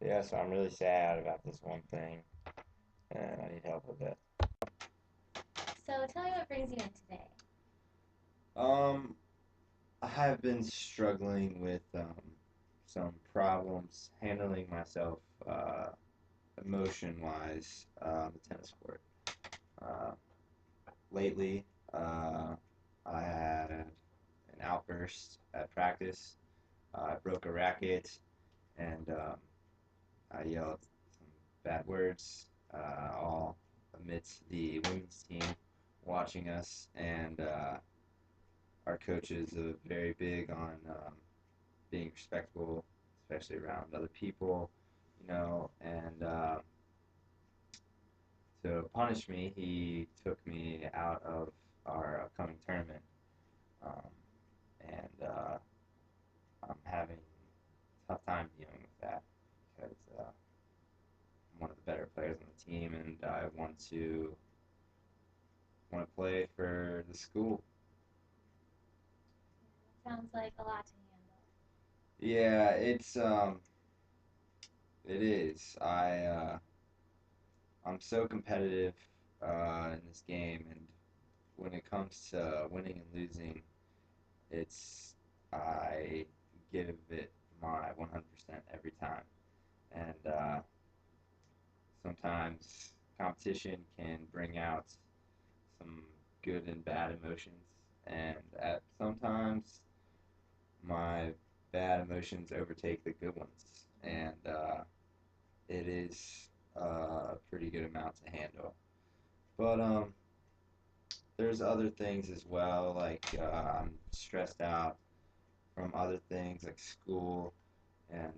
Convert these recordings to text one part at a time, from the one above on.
Yeah, so I'm really sad about this one thing, and I need help with it. So tell me what brings you in today. Um, I have been struggling with some problems handling myself emotion-wise on the tennis court. Uh, Lately, uh, I had an outburst at practice. I broke a racket, and I yelled some bad words, all amidst the women's team watching us, and our coaches are very big on being respectful, especially around other people, and to punish me, he took me out of our upcoming tournament, um, and I'm having a tough time dealing with that because I'm one of the better players on the team, and I want to play for the school. That sounds like a lot to Yeah, it is. I'm so competitive in this game, and when it comes to winning and losing, it's I give it my 100% every time, and sometimes competition can bring out some good and bad emotions, and at sometimes my bad emotions overtake the good ones, and it is a pretty good amount to handle. But there's other things as well, like I'm stressed out from other things like school, and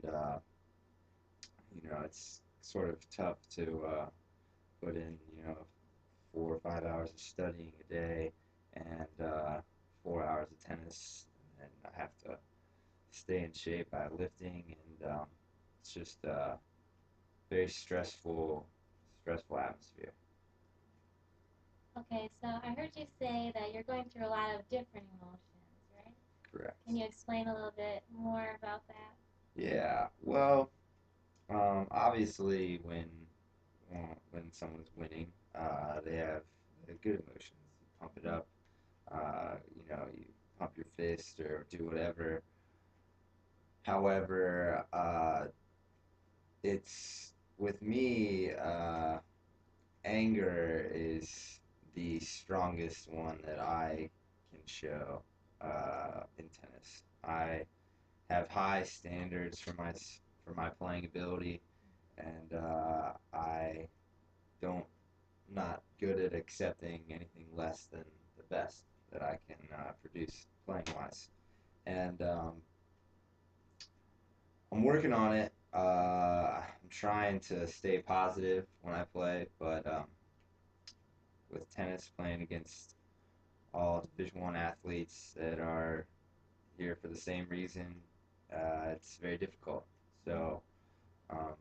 it's sort of tough to put in 4 or 5 hours of studying a day and 4 hours of tennis, and then I have to stay in shape by lifting, and it's just a very stressful atmosphere. handle. Okay, so I heard you say that you're going through a lot of different emotions, right? Correct. Can you explain a little bit more about that? Yeah. Well, obviously, when someone's winning, they have good emotions. You pump it up. You pump your fist or do whatever. However, it's with me. Anger is the strongest one that I can show in tennis. I have high standards for my playing ability, and I don't not good at accepting anything less than the best that I can produce playing wise. And I'm working on it. I'm trying to stay positive when I play, but with tennis, playing against all Division 1 athletes that are here for the same reason, it's very difficult. So um,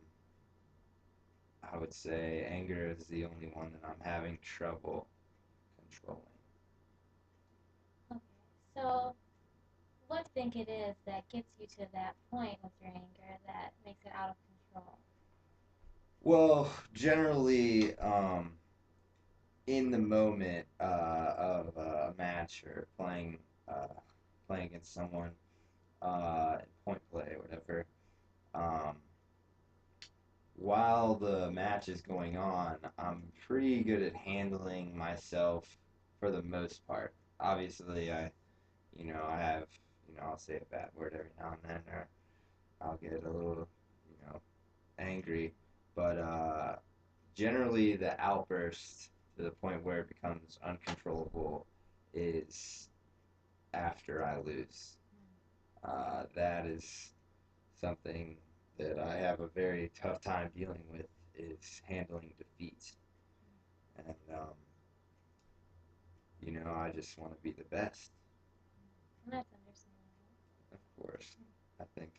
I would say anger is the only one that I'm having trouble controlling. Okay, so what do you think it is that gets you to that point with your anger that makes it out of control? Well, generally, in the moment of a match or playing against someone in point play or whatever, um, while the match is going on, I'm pretty good at handling myself for the most part. Obviously, I have, I'll say a bad word every now and then, or I'll get a little, angry. But generally, the outburst to the point where it becomes uncontrollable is after I lose. That is something that I have a very tough time dealing with is handling defeat. And I just want to be the best. And that's understandable. Of course, I think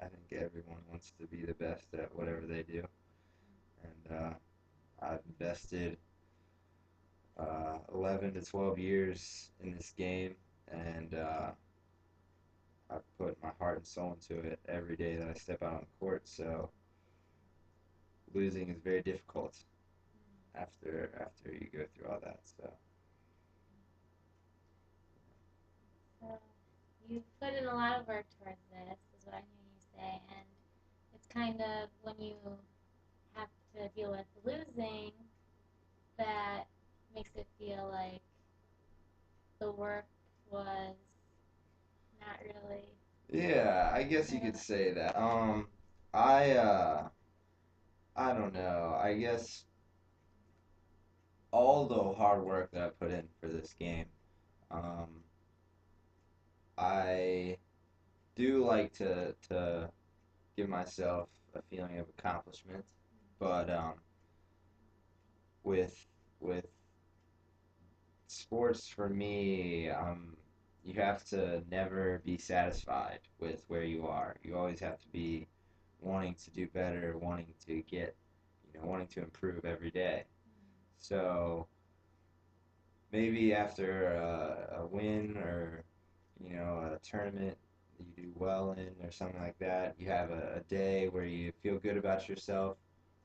I think everyone wants to be the best at whatever they do, and I've invested 11 to 12 years in this game, and I've put my heart and soul into it every day that I step out on the court. So losing is very difficult after you go through all that. So So you put in a lot of work towards this, is what I'm hearing you say, and it's kind of when you have to deal with losing that makes it feel like the work was not really yeah, I guess you not could enough. say that. I don't know. I guess all the hard work that I put in for this game, um, I do like to give myself a feeling of accomplishment, but with with sports for me, you have to never be satisfied with where you are. You always have to be wanting to do better, wanting to get, wanting to improve every day. So maybe after a win or a tournament that you do well in or something like that, you have a day where you feel good about yourself.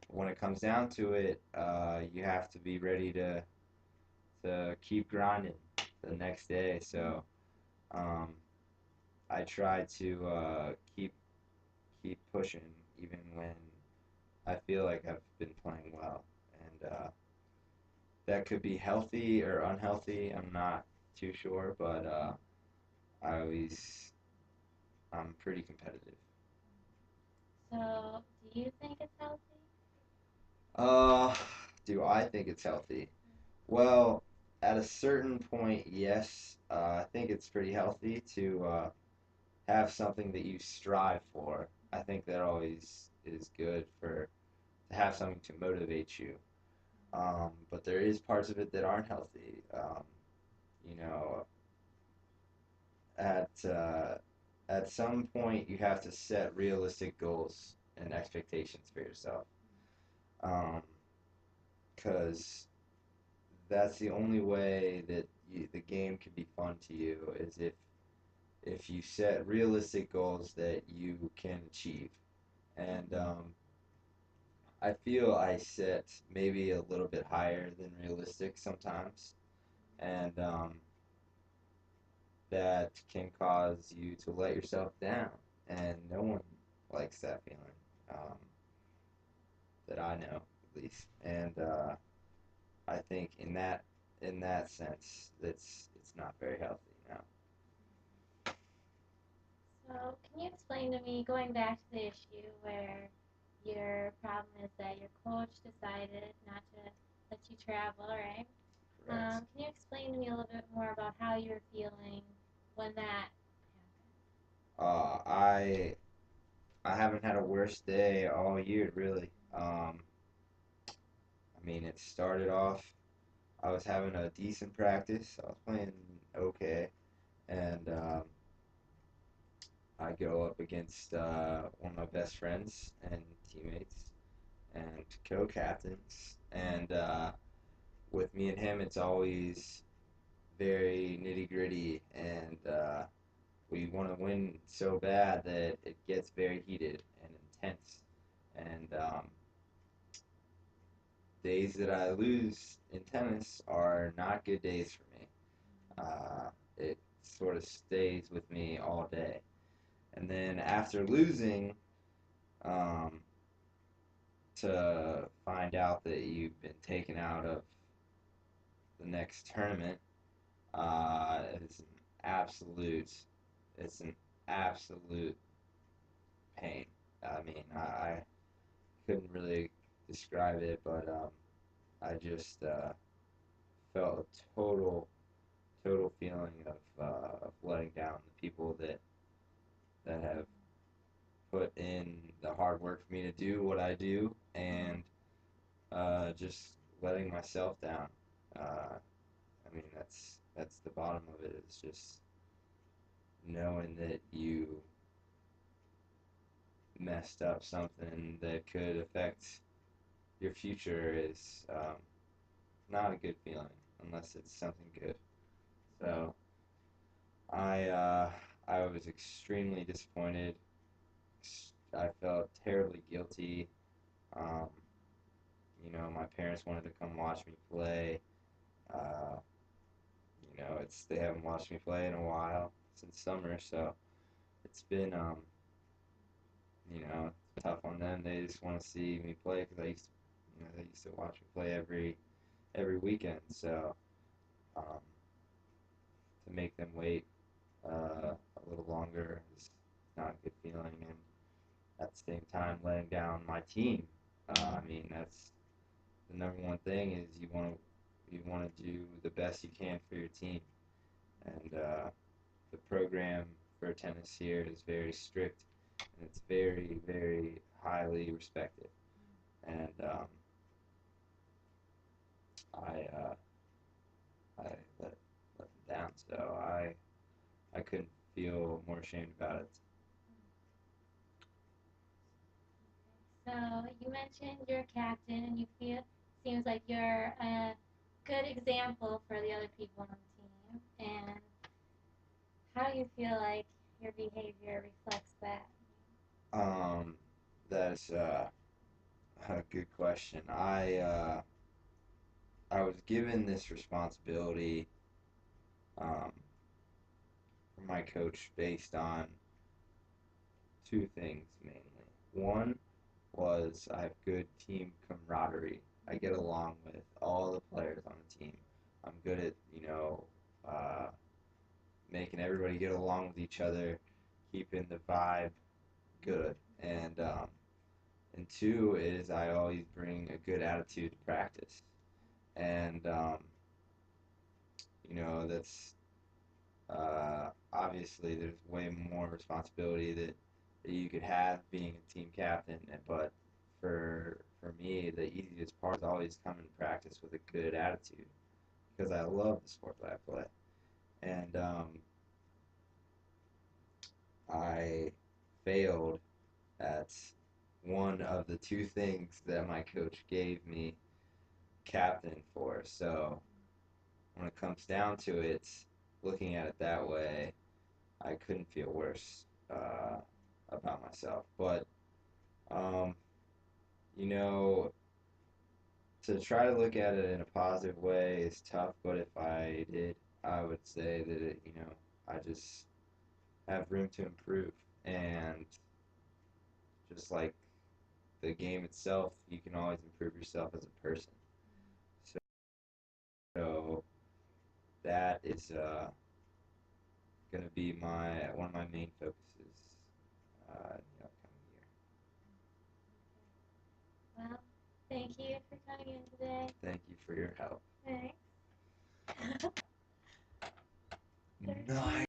When it comes down to it, you have to be ready to keep grinding the next day. So um, I try to keep pushing even when I feel like I've been playing well, and that could be healthy or unhealthy. I'm not too sure, but I always I'm pretty competitive. So do you think it's healthy? Uh, do I think it's healthy? Well, at a certain point, yes. I think it's pretty healthy to have something that you strive for. I think that always is good for to have something to motivate you. But there is parts of it that aren't healthy. You know, at at some point, you have to set realistic goals and expectations for yourself. Because that's the only way that the game can be fun to you is if you set realistic goals that you can achieve. And I feel I set maybe a little bit higher than realistic sometimes, and that can cause you to let yourself down, and no one likes that feeling, um, that I know at least. And I think in that sense, it's not very healthy now. So can you explain to me, going back to the issue where your problem is that your coach decided not to let you travel, right? Correct. Can you explain to me a little bit more about how you're feeling when that I haven't had a worse day all year really. I mean, it started off. I was having a decent practice. I was playing okay, and I go up against one of my best friends and teammates and co-captains, and with me and him, it's always very nitty gritty, and we want to win so bad that it gets very heated and intense. And days that I lose in tennis are not good days for me. It sort of stays with me all day. And then after losing, um, to find out that you've been taken out of the next tournament, is an absolute, it's an absolute pain. I mean, I couldn't really describe it, but I just felt a total feeling of letting down the people that have put in the hard work for me to do what I do, and just letting myself down. I mean, that's the bottom of it. It's just knowing that you messed up something that could affect your future is not a good feeling unless it's something good. So I uh, I was extremely disappointed. I felt terribly guilty. Um, My parents wanted to come watch me play. Uh, it's they haven't watched me play in a while since summer, so it's been tough on them. They just want to see me play because they used to watch me play every weekend. So um, to make them wait a little longer is not a good feeling, and at the same time, letting down my team. I mean, that's the number one thing is you want to do the best you can for your team, and the program for tennis here is very strict, and it's very very highly respected, and I I let them down, so I couldn't feel more ashamed about it. So you mentioned you're a captain, and you feel seems like you're a good example for the other people on the team. And how do you feel like your behavior reflects that? Um, that's a good question. I was given this responsibility um, from my coach based on two things mainly. One was I have good team camaraderie. I get along with all the players on the team. I'm good at uh, making everybody get along with each other, keeping the vibe good, and two is I always bring a good attitude to practice, and that's obviously there's way more responsibility that you could have being a team captain, but for me, the easiest part is always coming to practice with a good attitude because I love the sport that I play, and I failed at one of the two things that my coach gave me captain for. So when it comes down to it, looking at it that way, I couldn't feel worse about myself. But um, you know, to try to look at it in a positive way is tough. But if I did, I would say that I just have room to improve, and just like the game itself, you can always improve yourself as a person. So that is going to be my one of my main focuses in the upcoming year. Well, thank you for coming in today. Thank you for your help. Thanks. Nice.